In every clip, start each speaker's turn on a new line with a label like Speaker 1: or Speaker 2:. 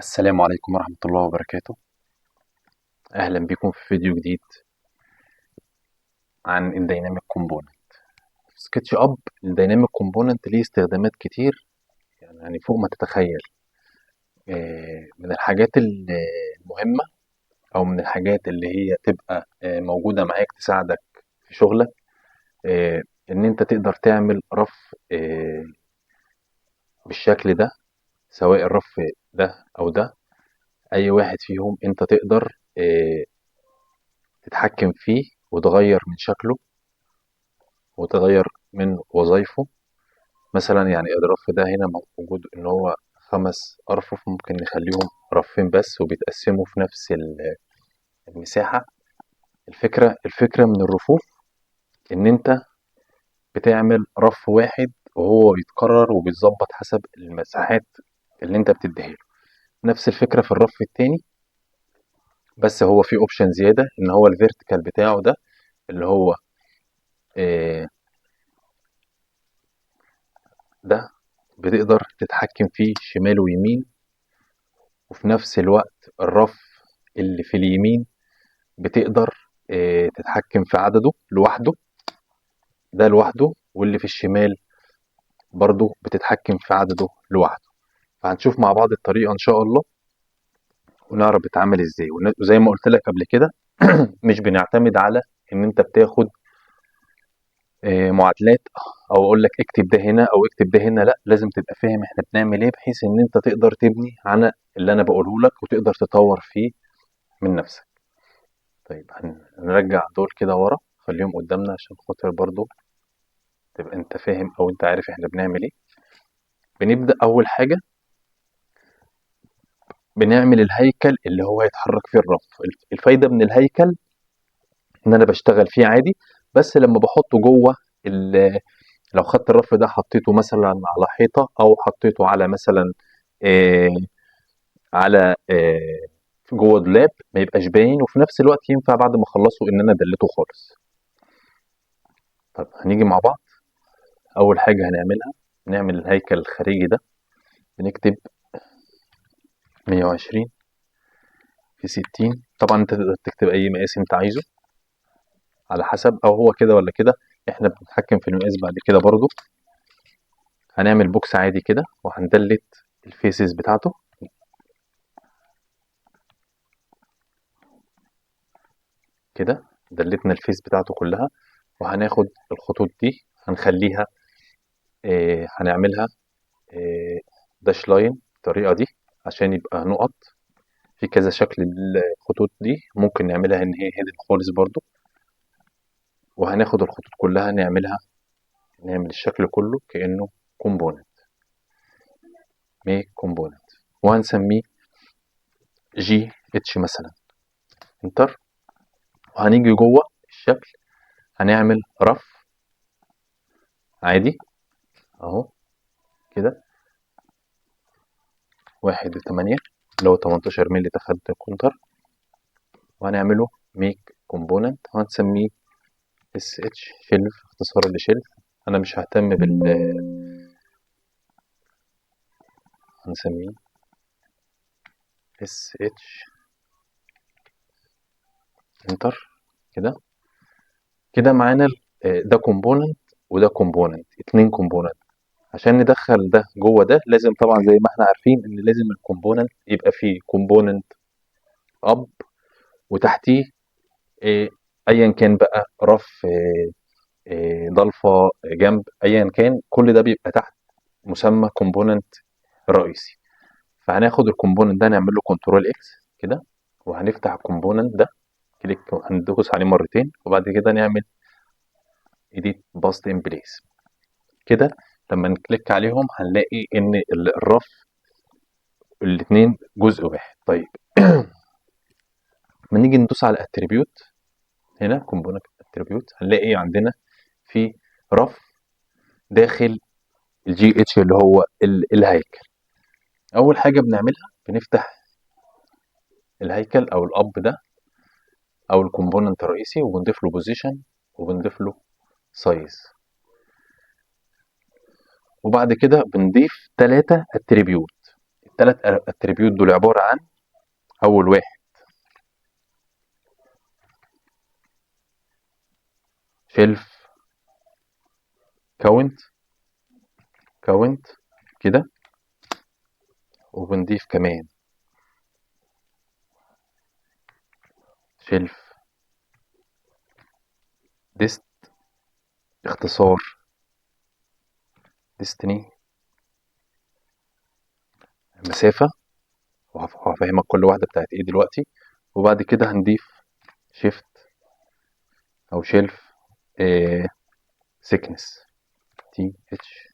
Speaker 1: السلام عليكم ورحمة الله وبركاته. أهلا بكم في فيديو جديد عن الديناميك كومبوننت. سكتش أب الديناميك كومبوننت ليه استخدامات كتير، يعني فوق ما تتخيل. من الحاجات المهمة أو من الحاجات اللي هي تبقى موجودة معاك تساعدك في شغلك، إن أنت تقدر تعمل رف بالشكل ده، سواء الرف ده أو ده، أي واحد فيهم أنت تقدر تتحكم فيه وتغير من شكله وتغير من وظايفه. مثلا يعني الرف ده هنا موجود ان هو 5 ارفف، ممكن نخليهم رفين بس وبيتقسموا في نفس المساحة. الفكرة من الرفوف ان انت بتعمل رف واحد وهو بيتكرر وبيتظبط حسب المساحات اللي انت بتديها له. نفس الفكرة في الرف التاني، بس هو في اوبشن زيادة ان هو الفيرتيكال بتاعه ده اللي هو آه، ده بتقدر تتحكم فيه شمال ويمين، وفي نفس الوقت الرف اللي في اليمين بتقدر تتحكم في عدده لوحده، ده لوحده، واللي في الشمال برضو بتتحكم في عدده لوحده. فهنشوف مع بعض الطريقة إن شاء الله ونعرف بتتعمل إزاي. وزي ما قلت لك قبل كده مش بنعتمد على إن أنت بتاخد معادلات أو أقول لك اكتب ده هنا أو اكتب ده هنا، لا، لازم تبقى فاهم إحنا بنعمل إيه بحيث إن أنت تقدر تبني على اللي أنا بقوله لك وتقدر تطور فيه من نفسك. طيب هنرجع دول كده ورا، خليهم قدامنا عشان خاطر برضو تبقى انت فاهم او انت عارف احنا بنعمل ايه. بنبدأ اول حاجة بنعمل الهيكل اللي هو يتحرك فيه الرف. الفايدة من الهيكل ان انا بشتغل فيه عادي، بس لما بحطه جوه لو خدت الرف ده حطيته مثلا على حيطة او حطيته على مثلا آه على جوه دولاب، ما يبقاش باين، وفي نفس الوقت ينفع بعد ما اخلصه ان انا ادلته خالص. طب هنيجي مع بعض. اول حاجة هنعملها نعمل الهيكل الخارجي ده. بنكتب 120 في 60. طبعا انت تقدر تكتب اي مقاس انت عايزه على حسب، او هو كده ولا كده، احنا بنتحكم في المقاس بعد كده برضو. هنعمل بوكس عادي كده وهندلت الفيسز بتاعته كده. دلتنا الفيس بتاعته كلها، وهناخد الخطوط دي هنخليها هنعملها داش لاين بالطريقة دي عشان يبقى نقط. في كذا شكل للخطوط دي، ممكن نعملها ان هي هيدن خالص برضو. وهناخد الخطوط كلها نعمل الشكل كله كأنه كومبوننت، ميك كومبوننت، وهنسميه جي اتش مثلا، انتر. وهنيجي جوه الشكل هنعمل رف عادي اهو كده، 1.8 اللي هو 18 مللي تخدت الكونتر، وهنعمله ميك كومبوننت وهنسميه اس اتش شيلف، اختصار لشيلف. انا مش ههتم هنسميه اس اتش انتر كده. كده معانا ده كومبوننت وده كومبوننت، 2 كومبوننت. عشان ندخل ده جوه ده لازم طبعا زي ما احنا عارفين ان لازم الكومبوننت يبقى فيه كومبوننت اب، وتحتيه ايا كان بقى رف، ضلفه، جنب، ايا كان، كل ده بيبقى تحت مسمى كومبوننت رئيسي. فهناخد الكومبوننت ده نعمل له كنترول اكس كده، وهنفتح الكومبوننت ده كليك، هندوس عليه مرتين، وبعد كده نعمل edit باست ان بليس كده. لما نكليك عليهم هنلاقي ان الرف الاتنين جزء واحد. طيب لما نيجي ندوس على اتريبيوت هنا كومبوننت اتريبيوت هنلاقي عندنا في رف داخل الجي اتش اللي هو الهيكل. اول حاجه بنعملها بنفتح الهيكل او الاب ده او الكومبوننت الرئيسي، وبنضيف له بوزيشن وبنضيف له سايز، وبعد كده بنضيف 3 اتريبيوت. التلات اتريبيوت دول عبارة عن أول واحد شيلف كاونت كده، وبنضيف كمان شيلف ديست، اختصار ديستني، مسافة، وهفهمك كل واحدة بتاعت ايه دلوقتي. وبعد كده هنضيف شيفت أو شيلف سيكنس، تي اتش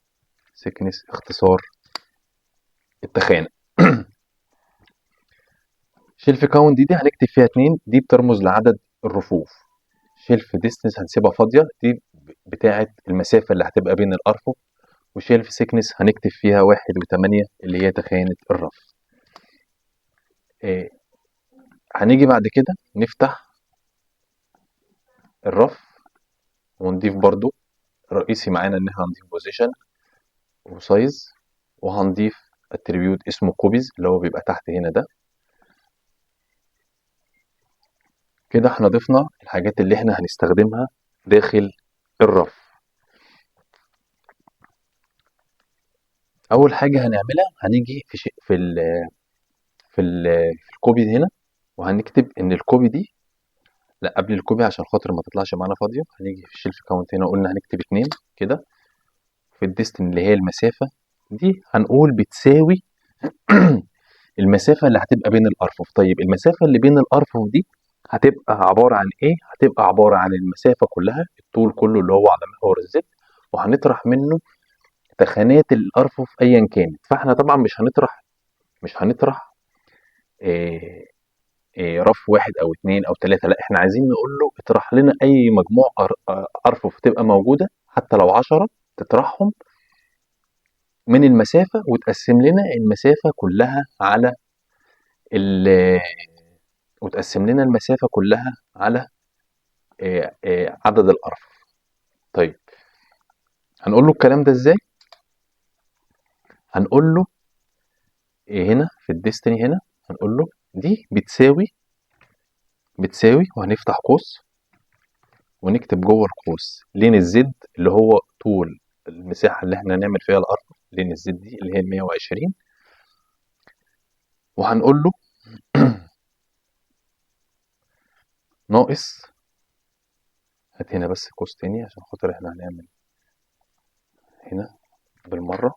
Speaker 1: سيكنس، اختصار التخانة. شيلف كاونت دي هنكتب فيها 2، دي بترمز لعدد الرفوف. شيلف ديستنس هنسيبها فاضية، دي بتاعة المسافة اللي هتبقى بين الأرفف. وشيلف سيكنس هنكتب فيها 1 و8 اللي هي تخانة الرف. هنيجي بعد كده نفتح الرف ونضيف برضو رئيسي معانا ان احنا هنضيف بوزيشن وسايز، وهنضيف اتريبيوت اسمه كوبيز اللي هو بيبقى تحت هنا ده. كده احنا ضفنا الحاجات اللي احنا هنستخدمها داخل الرف. اول حاجه هنعملها هنيجي في الكوبي هنا، وهنكتب ان الكوبي دي، لا قبل الكوبي عشان خاطر ما تطلعش معانا فاضيه، هنيجي في الشيلف كاونت هنا قلنا هنكتب 2 كده. في الديستن اللي هي المسافه دي هنقول بتساوي المسافه اللي هتبقى بين الارفف. طيب المسافه اللي بين الارفف دي هتبقى عباره عن ايه؟ هتبقى عباره عن المسافه كلها، الطول كله اللي هو على محور الزد، وهنطرح منه تخانات الارفف ايا كانت. فاحنا طبعا مش هنطرح إيه رف 1 أو 2 أو 3، لأ إحنا عايزين نقول له اطرح لنا أي مجموع أرفف تبقى موجودة، حتى لو 10 تطرحهم من المسافة وتقسم لنا المسافة كلها على ال وتقسم لنا المسافة كلها على عدد الأرفف. طيب هنقول له الكلام ده إزاي؟ هنقول له هنا في الديستني هنا هنقول له دي بتساوي وهنفتح قوس ونكتب جوه القوس لين الزد اللي هو طول المساحة اللي احنا هنعمل فيها الأرض، لين الزد دي اللي هي 120. وهنقول له ناقص، هات هنا بس قوس تاني عشان خاطر احنا هنعمل هنا بالمرة.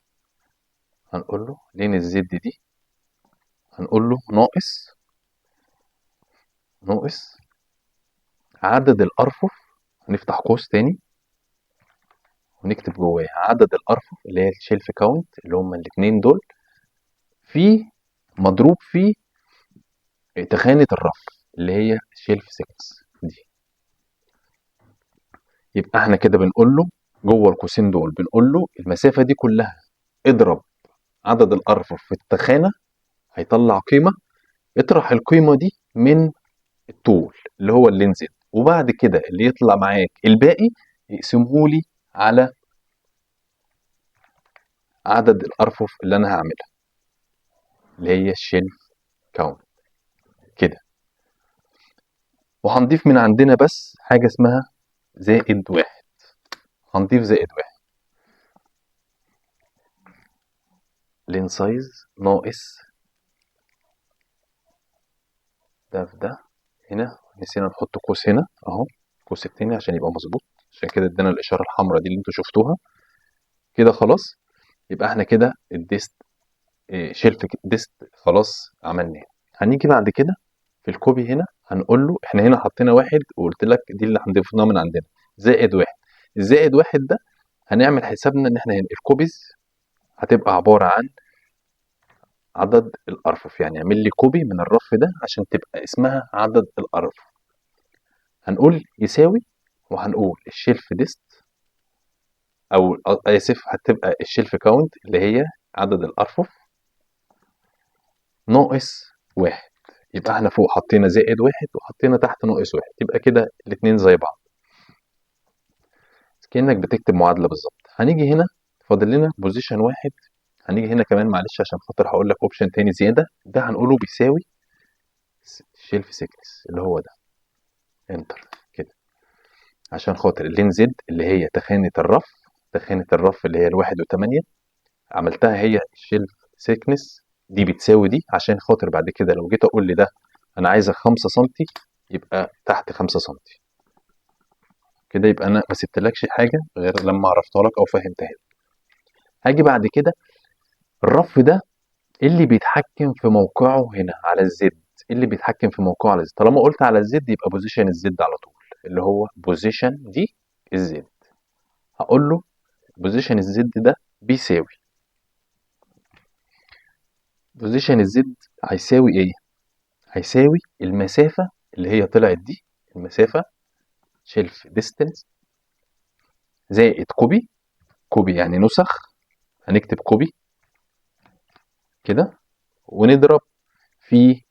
Speaker 1: هنقول له لين الزد دي، هنقول له ناقص عدد الأرفف، هنفتح قوس تاني ونكتب جواه عدد الأرفف اللي هي الشيلف كاونت اللي هما الاتنين دول، في مضروب في تخانة الرف اللي هي شيلف 6 دي. يبقى احنا كده بنقول له جوه القوسين دول، بنقول له المسافة دي كلها اضرب عدد الأرفف في التخانة هيطلع قيمة، اطرح القيمة دي من الطول اللي هو اللين زد، وبعد كده اللي يطلع معاك الباقي يقسمهولي على عدد الأرفف اللي أنا هعملها اللي هي الشيلف كاونت كده. وهنضيف من عندنا بس حاجة اسمها زائد 1، هنضيف زائد 1 لين سايز ناقص ده في ده. هنا نسينا نحط قوس هنا اهو، القوس التاني عشان يبقى مظبوط، عشان كده ادانا الاشاره الحمراء دي اللي انتوا شفتوها كده. خلاص يبقى احنا كده الديست شيلف ديست خلاص عملناه. هنيجي بعد كده في الكوبي هنا هنقول له احنا هنا حطينا 1 وقلت لك دي اللي هنضيفها من عندنا زائد 1. الزائد 1 ده هنعمل حسابنا ان احنا هنا الكوبيز هتبقى عباره عن عدد الارفف، يعني اعمل لي كوبي من الرف ده عشان تبقى اسمها عدد الارفف. هنقول يساوي، وهنقول الشيلف ديست او اسف هتبقى الشيلف كاونت اللي هي عدد الارفف ناقص 1. يبقى احنا فوق حطينا زائد 1 وحطينا تحت ناقص 1، يبقى كده الاتنين زي بعض كأنك بتكتب معادلة بالظبط. هنيجي هنا فاضل لنا بوزيشن 1 هنيجي هنا كمان معلش عشان خاطر هقول لك اوبشن تاني زياده، ده هنقوله بيساوي شيلف سيكنس اللي هو ده، انتر كده، عشان خاطر اللين زد اللي هي تخانه الرف، تخانه الرف اللي هي الواحد وتمانية، عملتها هي الشيلف سيكنس دي بتساوي دي، عشان خاطر بعد كده لو جيت اقول لي ده انا عايزه 5 سم يبقى تحت 5 سم كده، يبقى انا ما سبتلكش حاجه غير لما عرفتها لك او فهمتها لك. هاجي بعد كده الرف ده إيه اللي بيتحكم في موقعه هنا على الزد، إيه اللي بيتحكم في موقعه على الزد، طالما قلت على الزد يبقى بوزيشن الزد على طول، اللي هو بوزيشن دي الزد، هقول له بوزيشن الزد ده بيساوي بوزيشن الزد هيساوي ايه، هيساوي المسافة اللي هي طلعت دي، المسافة شيلف ديستنس زائد كوبي، كوبي يعني نسخ، هنكتب كوبي كده ونضرب في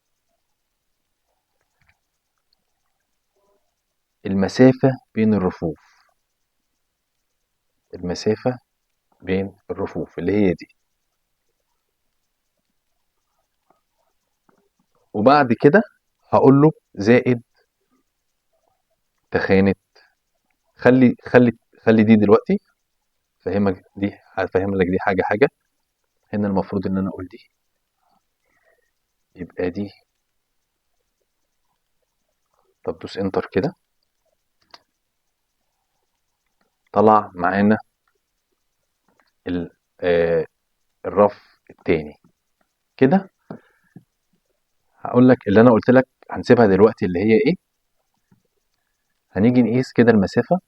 Speaker 1: المسافة بين الرفوف، المسافة بين الرفوف اللي هي دي، وبعد كده هقول له زائد تخانة، خلي دي دلوقتي، فهمك دي، هفهم لك دي حاجة حاجة، هنا المفروض ان انا اقول دي، يبقى دي، طب دوس انتر كده، طلع معانا ال- آه، الرف التاني كده. هقول لك اللي انا قلت لك هنسيبها دلوقتي اللي هي ايه، هنيجي نقيس كده المسافة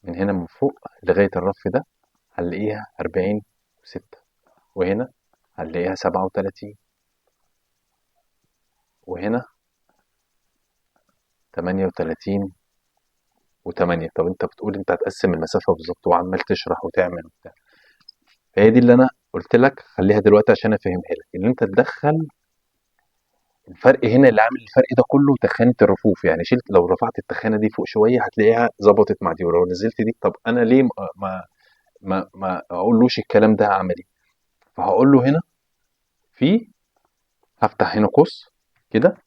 Speaker 1: من هنا من فوق لغاية الرف ده، هنلاقيها 40.6، وهنا هنلاقيها 37، وهنا 38.8. طب انت بتقول انت هتقسم المسافة بالظبط وعمال تشرح وتعمل وبتاع، فهي دي اللي انا قلت لك خليها دلوقتي عشان افهمها لك، ان انت تدخل الفرق هنا، اللي عامل الفرق ده كله تخانة الرفوف، يعني شلت لو رفعت التخانة دي فوق شوية هتلاقيها ظبطت مع دي، ولو نزلت دي طب انا ليه ما اقولوش الكلام ده عملي، فهقول له هنا في، هفتح هنا قوس كده،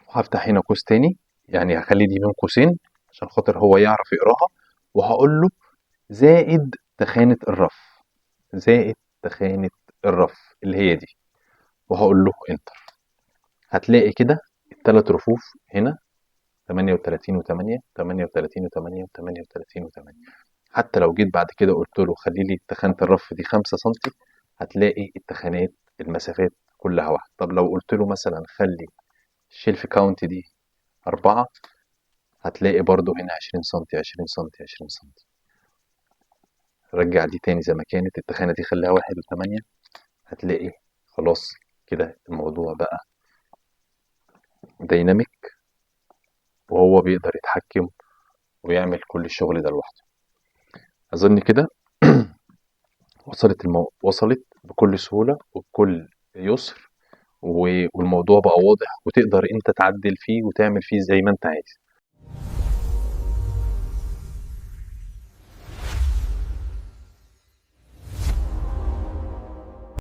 Speaker 1: وهفتح هنا قوس تاني، يعني هخلي دي بين قوسين عشان خاطر هو يعرف يقراها، وهقول له زائد تخانة الرف، زائد تخانة الرف اللي هي دي، وهقول له انتر، هتلاقي كده التلات رفوف هنا 38.8، 38.8، 38.8. حتى لو جيت بعد كده قلت له خلي لي تخانة الرف دي 5 سم، هتلاقي التخانات المسافات كلها واحدة. طب لو قلت له مثلا خلي الشيلف كاونت دي 4، هتلاقي برضو هنا 20 سم 20 سم 20 سم. رجع دي تاني زي ما كانت التخانة دي خليها 1.8، هتلاقي خلاص كده الموضوع بقى دايناميك، وهو بيقدر يتحكم ويعمل كل الشغل ده لوحده. أظن كده وصلت بكل سهولة وبكل يسر، والموضوع بقى واضح وتقدر انت تعدل فيه وتعمل فيه زي ما انت عايز.